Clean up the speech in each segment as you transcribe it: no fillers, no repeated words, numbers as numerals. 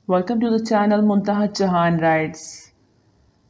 Welcome to the channel Muntaha Jahan Rides.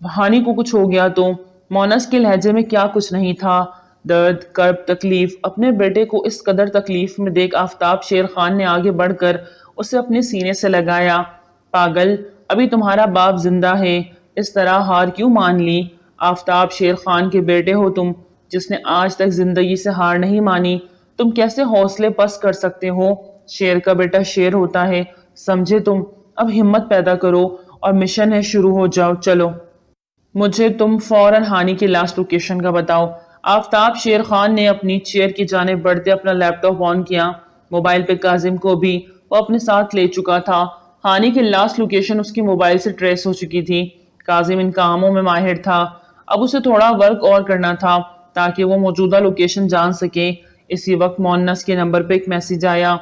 ہانی کو کچھ ہو گیا تو؟ مونس کے لہجے میں کیا کچھ نہیں تھا، درد، کرب، تکلیف۔ اپنے بیٹے کو اس قدر تکلیف میں دیکھ آفتاب شیر خان نے آگے بڑھ کر اسے اپنے سینے سے لگایا۔ پاگل، ابھی تمہارا باپ زندہ ہے، اس طرح ہار کیوں مان لی؟ آفتاب شیر خان کے بیٹے ہو تم، جس نے آج تک زندگی سے ہار نہیں مانی۔ تم کیسے حوصلے پست کر سکتے ہو؟ شیر کا بیٹا شیر ہوتا ہے، سمجھے تم؟ اب ہمت پیدا کرو اور مشن ہے، شروع ہو جاؤ، چلو۔ مجھے تم فوراً ہانی کی لاسٹ لوکیشن کا بتاؤ۔ آفتاب شیر خان نے اپنی چیئر کی جانب بڑھتے اپنا لیپ ٹاپ آن کیا۔ موبائل پہ کاظم کو بھی وہ اپنے ساتھ لے چکا تھا۔ ہانی کی لاسٹ لوکیشن اس کی موبائل سے ٹریس ہو چکی تھی۔ کاظم ان کاموں میں ماہر تھا، اب اسے تھوڑا ورک اور کرنا تھا تاکہ وہ موجودہ لوکیشن جان سکے۔ اسی وقت مونس کے نمبر پہ ایک میسج آیا۔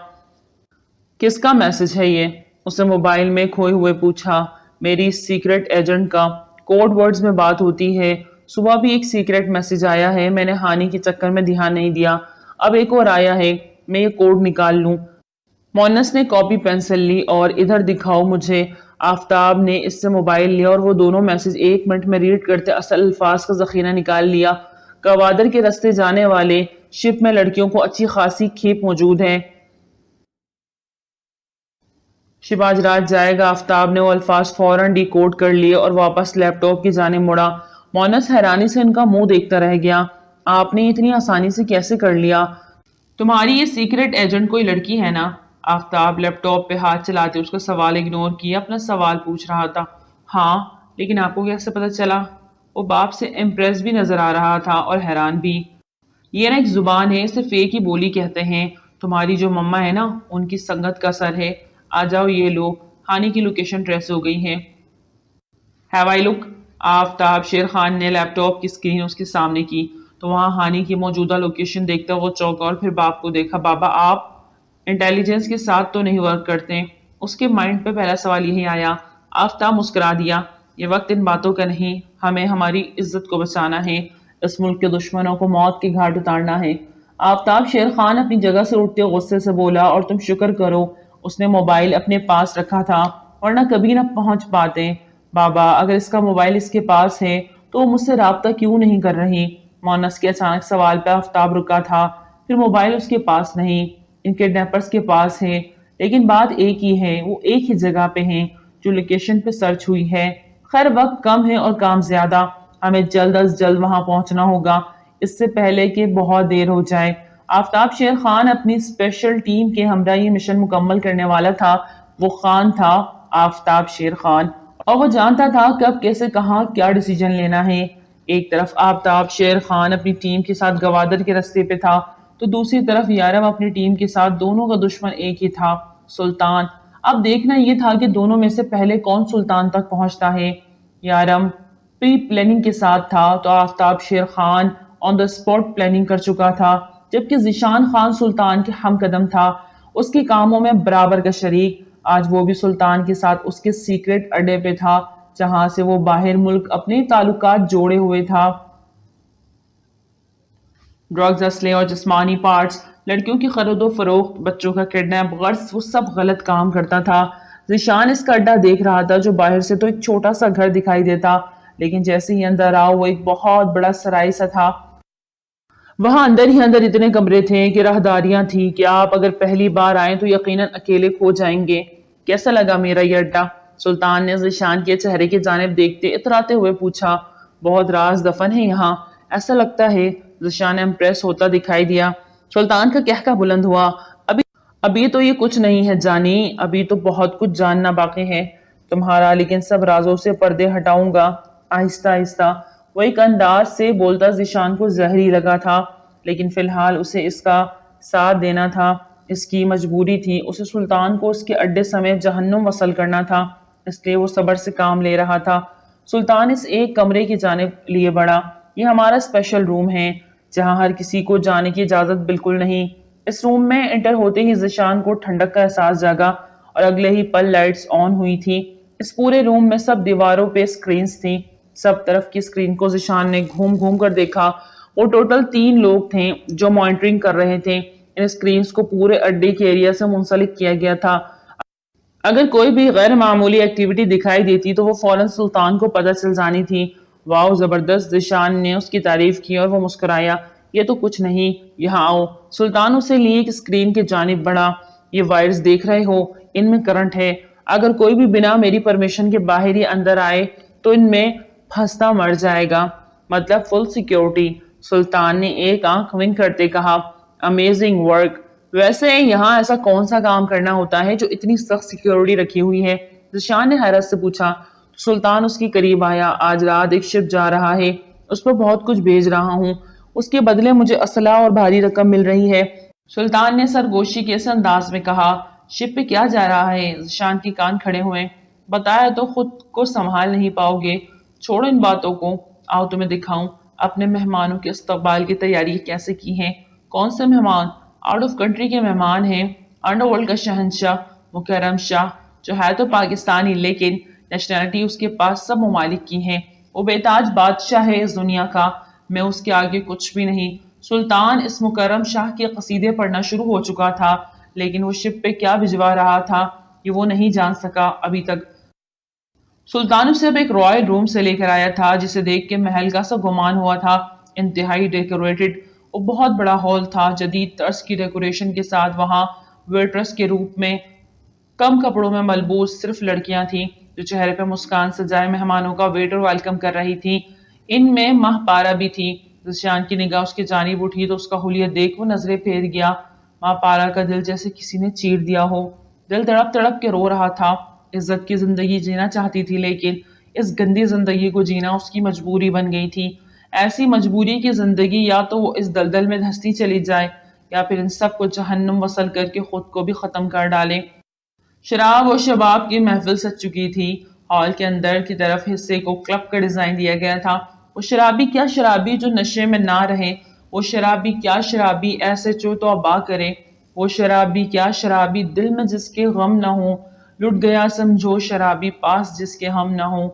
کس کا میسج ہے یہ؟ اسے موبائل میں کھوئے ہوئے پوچھا۔ میری سیکرٹ ایجنٹ کا، کوڈ ورڈز میں بات ہوتی ہے۔ صبح بھی ایک سیکرٹ میسج آیا ہے، میں نے ہانی کے چکر میں دھیان نہیں دیا، اب ایک اور آیا ہے، میں یہ کوڈ نکال لوں۔ مونس نے کاپی پینسل لی اور ادھر دکھاؤ مجھے۔ آفتاب نے اس سے موبائل لیا اور وہ دونوں میسج 1 منٹ میں ریڈ کرتے اصل الفاظ کا ذخیرہ نکال لیا۔ گوادر کے رستے جانے والے شپ میں لڑکیوں کو اچھی خاصی کھیپ موجود ہے۔ شپ آج رات جائے گا۔ آفتاب نے وہ الفاظ فوراً ڈی کوڈ کر لیے اور واپس لیپ ٹاپ کی جانب مڑا۔ مونس حیرانی سے ان کا منہ دیکھتا رہ گیا۔ آپ نے اتنی آسانی سے کیسے کر لیا؟ تمہاری یہ سیکرٹ ایجنٹ کوئی لڑکی ہے نا؟ آفتاب لیپ ٹاپ پہ ہاتھ چلاتے اس کا سوال اگنور کیا، اپنا سوال پوچھ رہا تھا۔ ہاں، لیکن آپ کو کیسے پتا چلا؟ وہ باپ سے امپریس بھی نظر آ رہا تھا اور حیران بھی۔ یہ نا ایک زبان ہے، اسے فے کی بولی کہتے ہیں۔ تمہاری جو مما ہے نا، ان کی سنگت کا سر ہے۔ آ جاؤ، یہ لو، ہانی کی لوکیشن ٹریس ہو گئی ہے۔ ہیو آئی لک؟ آفتاب شیر خان نے لیپ ٹاپ کی اسکرین اس کے سامنے کی تو وہاں ہانی کی موجودہ لوکیشن دیکھتا وہ چونکا اور پھر باپ کو دیکھا۔ بابا، آپ انٹیلیجنس کے ساتھ تو نہیں ورک کرتے؟ اس کے مائنڈ پہ پہلا سوال یہی آیا۔ آفتاب مسکرا دیا۔ یہ وقت ان باتوں کا نہیں، ہمیں ہماری عزت کو بچانا ہے، اس ملک کے دشمنوں کو موت کے گھاٹ اتارنا ہے۔ آفتاب شیر خان اپنی جگہ سے اٹھتے غصے سے بولا، اور تم شکر کرو اس نے موبائل اپنے پاس رکھا تھا، ورنہ کبھی نہ پہنچ پاتے۔ بابا، اگر اس کا موبائل اس کے پاس ہے تو وہ مجھ سے رابطہ کیوں نہیں کر رہی؟ مونس کے اچانک سوال پہ آفتاب رکا تھا۔ پھر موبائل اس کے پاس نہیں، ان کڈنیپرز کے پاس ہے، لیکن بات ایک ہی ہے، وہ ایک ہی جگہ پہ ہیں جو لوکیشن پہ سرچ ہوئی ہے۔ خیر، وقت کم ہے اور کام زیادہ، ہمیں جلد از جلد وہاں پہنچنا ہوگا، اس سے پہلے کہ بہت دیر ہو جائے۔ آفتاب شیر خان اپنی اسپیشل ٹیم کے ہمراہ یہ مشن مکمل کرنے والا تھا۔ وہ خان تھا، آفتاب شیر خان، اور وہ جانتا تھا کب، کیسے، کہاں، کیا ڈیسیجن لینا ہے۔ ایک طرف آفتاب شیر خان اپنی ٹیم کے ساتھ گوادر کے رستے پہ تھا تو دوسری طرف یارم اپنی ٹیم کے ساتھ، دونوں کا دشمن ایک ہی تھا، سلطان۔ اب دیکھنا یہ تھا کہ دونوں میں سے پہلے کون سلطان تک پہنچتا ہے۔ یارم پری پلاننگ کے ساتھ تھا تو آفتاب شیر خان آن دا اسپاٹ پلاننگ کر چکا تھا، جبکہ ذیشان خان سلطان کے ہم قدم تھا، اس کے کاموں میں برابر کا شریک۔ آج وہ بھی سلطان کے ساتھ اس کے سیکرٹ اڈے پہ تھا جہاں سے وہ باہر ملک اپنے تعلقات جوڑے ہوئے تھا۔ ڈرگز، اسلحے اور جسمانی پارٹس، لڑکیوں کی خرید و فروخت، بچوں کا کڈنیپ، غرض وہ سب غلط کام کرتا تھا۔ ذیشان اس کا اڈا دیکھ رہا تھا جو باہر سے تو ایک چھوٹا سا گھر دکھائی دیتا، لیکن جیسے ہی اندر آؤ وہ ایک بہت بڑا سرائی سا تھا۔ وہاں اندر ہی اندر اتنے کمرے تھے کہ راہداریاں تھیں کہ آپ اگر پہلی بار آئیں تو یقیناً اکیلے کھو جائیں گے۔ کیسا لگا میرا یہ اڈا؟ سلطان نے ذیشان کے چہرے کی جانب دیکھتے اتراتے ہوئے پوچھا۔ بہت راز دفن ہے یہاں، ایسا لگتا ہے۔ ذیشان امپریس ہوتا دکھائی دیا۔ سلطان کا کہکہ بلند ہوا۔ ابھی تو یہ کچھ نہیں ہے جانی، ابھی تو بہت کچھ جاننا باقی ہے تمہارا، لیکن سب رازوں سے پردے ہٹاؤں گا آہستہ آہستہ۔ وہ ایک انداز سے بولتا ذیشان کو زہری لگا تھا، لیکن فی الحال اسے اس کا ساتھ دینا تھا، اس کی مجبوری تھی، اسے سلطان کو اس کے اڈے سمیت جہنم وصل کرنا تھا، اس لیے وہ صبر سے کام لے رہا تھا۔ سلطان اس ایک کمرے کی جانب لیے بڑھا۔ یہ ہمارا اسپیشل روم ہے جہاں ہر کسی کو جانے کی اجازت بالکل نہیں۔ اس روم میں انٹر ہوتے ہی ذیشان کو ٹھنڈک کا احساس جاگا اور اگلے ہی پل لائٹس آن ہوئی تھی۔ اس پورے روم میں سب دیواروں پہ سکرینز تھیں، سب طرف کی سکرین کو ذیشان نے گھوم گھوم کر دیکھا۔ وہ ٹوٹل 3 لوگ تھے جو مانیٹرنگ کر رہے تھے۔ ان سکرینز کو پورے اڈے کے ایریا سے منسلک کیا گیا تھا۔ اگر کوئی بھی غیر معمولی ایکٹیویٹی دکھائی دیتی تو وہ فوراً سلطان کو پتہ چل جانی تھی۔ واؤ زبردست، ذیشان نے اس کی تعریف کی اور وہ مسکرایا۔ یہ تو کچھ نہیں، یہاں آؤ۔ سلطان اسے لیے ایک اسکرین کی جانب بڑھا۔ یہ وائرز دیکھ رہے ہو، ان میں کرنٹ ہے۔ اگر کوئی بھی بنا میری پرمیشن کے باہر ہی اندر آئے تو ان میں پھنستا مر جائے گا، مطلب فل سیکیورٹی۔ سلطان نے ایک آنکھ ونک کرتے کہا، امیزنگ ورک۔ ویسے یہاں ایسا کون سا کام کرنا ہوتا ہے جو اتنی سخت سیکیورٹی رکھی ہوئی ہے؟ ذیشان نے حیرت سے پوچھا۔ سلطان اس کے قریب آیا۔ آج رات ایک شپ جا رہا ہے، اس پر بہت کچھ بھیج رہا ہوں، اس کے بدلے مجھے اسلحہ اور بھاری رقم مل رہی ہے۔ سلطان نے سرگوشی کے اس انداز میں کہا، شپ پہ کیا جا رہا ہے؟ ذیشان کے کان کھڑے ہوئے۔ بتایا تو خود کو سنبھال نہیں پاؤ گے، چھوڑو ان باتوں کو، آؤ تمہیں دکھاؤں اپنے مہمانوں کے استقبال کی تیاری کیسے کی ہیں۔ کون سے مہمان؟ آؤٹ آف کنٹری کے مہمان ہیں، انڈر ورلڈ کا شہنشاہ مکرم شاہ، جو ہے تو پاکستانی لیکن نیشنلٹی اس کے پاس سب ممالک کی ہیں۔ وہ بے تاج بادشاہ ہے اس دنیا کا، میں اس کے آگے کچھ بھی نہیں۔ سلطان اس مکرم شاہ کے قصیدے پڑھنا شروع ہو چکا تھا، لیکن وہ شپ پہ کیا بھجوا رہا تھا یہ وہ نہیں جان سکا ابھی تک۔ سلطان اسے اب ایک رائل روم سے لے کر آیا تھا جسے دیکھ کے محل کا سا گمان ہوا تھا، انتہائی ڈیکوریٹڈ۔ وہ بہت بڑا ہال تھا، جدید طرز کی ڈیکوریشن کے ساتھ۔ وہاں ویٹرس کے روپ میں کم کپڑوں میں ملبوس صرف لڑکیاں تھیں جو چہرے پہ مسکان سجائے مہمانوں کا ویٹ اور ویلکم کر رہی تھیں۔ ان میں ماہ پارا بھی تھی۔ ذیشان کی نگاہ اس کی جانب اٹھی تو اس کا حلیہ دیکھ وہ نظریں پھیر گیا۔ ماہ پارا کا دل جیسے کسی نے چیر دیا ہو، دل تڑپ تڑپ کے رو رہا تھا۔ عزت کی زندگی جینا چاہتی تھی لیکن اس گندی زندگی کو جینا اس کی مجبوری بن گئی تھی۔ ایسی مجبوری کی زندگی یا تو وہ اس دلدل میں دھستی چلی جائے یا پھر ان سب کو جہنم وصل کر کے خود کو بھی ختم کر ڈالے۔ شراب و شباب کی محفل سج چکی تھی۔ ہال کے اندر کی طرف حصے کو کلب کا ڈیزائن دیا گیا تھا۔ وہ شرابی کیا شرابی جو نشے میں نہ رہے، وہ شرابی کیا شرابی ایسے جو توبہ کرے، وہ شرابی کیا شرابی دل میں جس کے غم نہ ہو، لٹ گیا سمجھو شرابی پاس جس کے ہم نہ ہو۔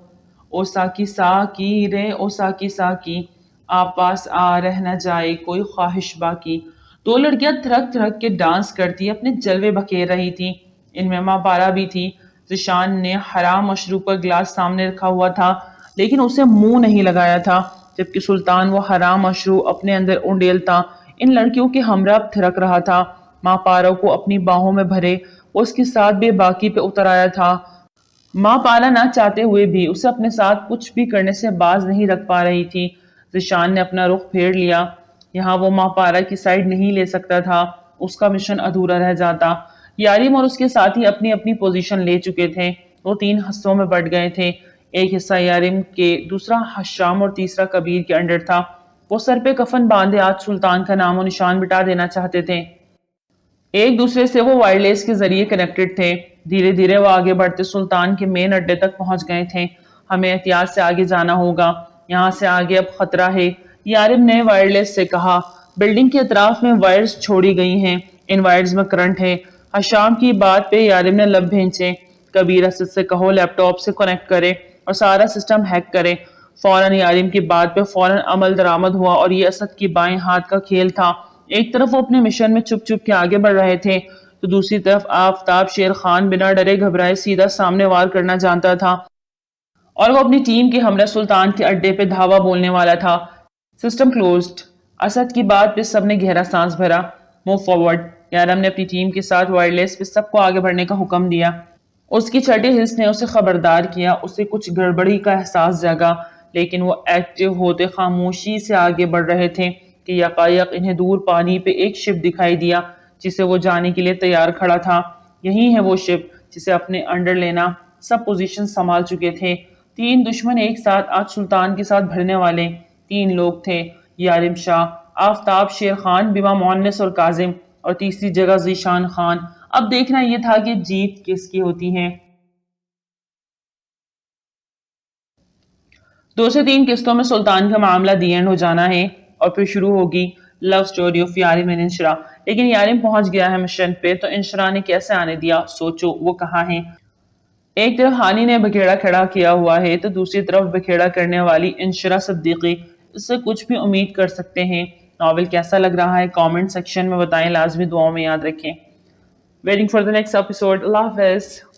او ساکی ساکی رے او ساکی ساکی، آپ پاس آ رہ نہ جائے کوئی خواہش باقی۔ دو لڑکیاں تھرک تھرک کے ڈانس کرتی اپنے جلوے بکھیر رہی تھی، ان میں ماں پارا بھی تھی۔ ذیشان نے حرام مشروب کا گلاس سامنے رکھا ہوا تھا لیکن اسے منہ نہیں لگایا تھا، جبکہ سلطان وہ حرام مشروب اپنے اندر انڈیلتا ان لڑکیوں کے ہمراہ تھرک رہا تھا۔ ماں پارا کو اپنی باہوں میں بھرے وہ اس کے ساتھ بے باکی پہ اتر آیا تھا۔ ماں پارا نہ چاہتے ہوئے بھی اسے اپنے ساتھ کچھ بھی کرنے سے باز نہیں رکھ پا رہی تھی۔ ذیشان نے اپنا رخ پھیر لیا، یہاں وہ ماں پارا کی سائیڈ نہیں لے سکتا تھا، اس کا مشن ادھورا رہ جاتا۔ یاریم اور اس کے ساتھی اپنی اپنی پوزیشن لے چکے تھے، وہ تین حصوں میں بٹ گئے تھے، ایک حصہ یاریم کے، دوسرا حشام اور تیسرا کبیر کے انڈر تھا۔ وہ سر پہ کفن باندھے آج سلطان کا نام و نشان مٹا دینا چاہتے تھے۔ ایک دوسرے سے وہ وائرلیس کے ذریعے کنیکٹڈ تھے۔ دھیرے دھیرے وہ آگے بڑھتے سلطان کے مین اڈے تک پہنچ گئے تھے۔ ہمیں احتیاط سے آگے جانا ہوگا، یہاں سے آگے اب خطرہ ہے، یارم نے وائرلیس سے کہا۔ بلڈنگ کے اطراف میں وائرز چھوڑی گئی ہیں، ان وائرز میں کرنٹ ہے۔ حشام کی بات پہ یارم نے لب بھینچے۔ کبیر اسد سے کہو لیپ ٹاپ سے کنیکٹ کرے اور سارا سسٹم ہیک کرے۔ فوراً یارم کی بات پہ فوراً عمل درآمد ہوا اور یہ اسد کی بائیں ہاتھ کا کھیل تھا۔ ایک طرف وہ اپنے مشن میں چھپ چھپ کے آگے بڑھ رہے تھے تو دوسری طرف آفتاب شیر خان بنا ڈرے گھبرائے سیدھا سامنے وار کرنا جانتا تھا، اور وہ اپنی ٹیم کے ہمراہ سلطان کے اڈے پہ دھاوا بولنے والا تھا۔ System closed. اسد کی بات پہ سب نے گہرا سانس بھرا۔ Move forward. یارم نے اپنی ٹیم کے ساتھ وائرلیس پہ سب کو آگے بڑھنے کا حکم دیا۔ اس کی چھٹے حص نے اسے خبردار کیا، اسے کچھ گڑبڑی کا احساس جاگا، لیکن وہ ایکٹیو ہوتے خاموشی سے آگے بڑھ رہے تھے کہ یکایک انہیں دور پانی پہ ایک شپ دکھائی دیا جسے وہ جانے کے لیے تیار کھڑا تھا۔ یہی ہے وہ شپ جسے اپنے انڈر لینا۔ سب پوزیشن سنبھال چکے تھے۔ تین دشمن ایک ساتھ آج سلطان کے ساتھ بھرنے والے تین لوگ تھے، یارم شاہ، آفتاب شیر خان بما مونس اور کاظم، اور تیسری جگہ ذیشان خان۔ اب دیکھنا یہ تھا کہ جیت کس کی ہوتی ہے۔ 2 سے 3 قسطوں میں سلطان کا معاملہ دی اینڈ ہو جانا ہے اور پھر شروع ہوگی لو سٹوری آف یارم اینڈ انشرا۔ لیکن یارم پہنچ گیا ہے مشن پہ تو انشرا نے کیسے آنے دیا؟ سوچو، وہ کہاں ہے؟ ایک طرف ہانی نے بکھیڑا کھڑا کیا ہوا ہے تو دوسری طرف بکھیڑا کرنے والی انشرا صدیقی، اس سے کچھ بھی امید کر سکتے ہیں۔ ناول کیسا لگ رہا ہے کامنٹ سیکشن میں بتائیں، لازمی دعاؤں میں یاد رکھیں۔ Waiting for the next episode. اللہ حافظ۔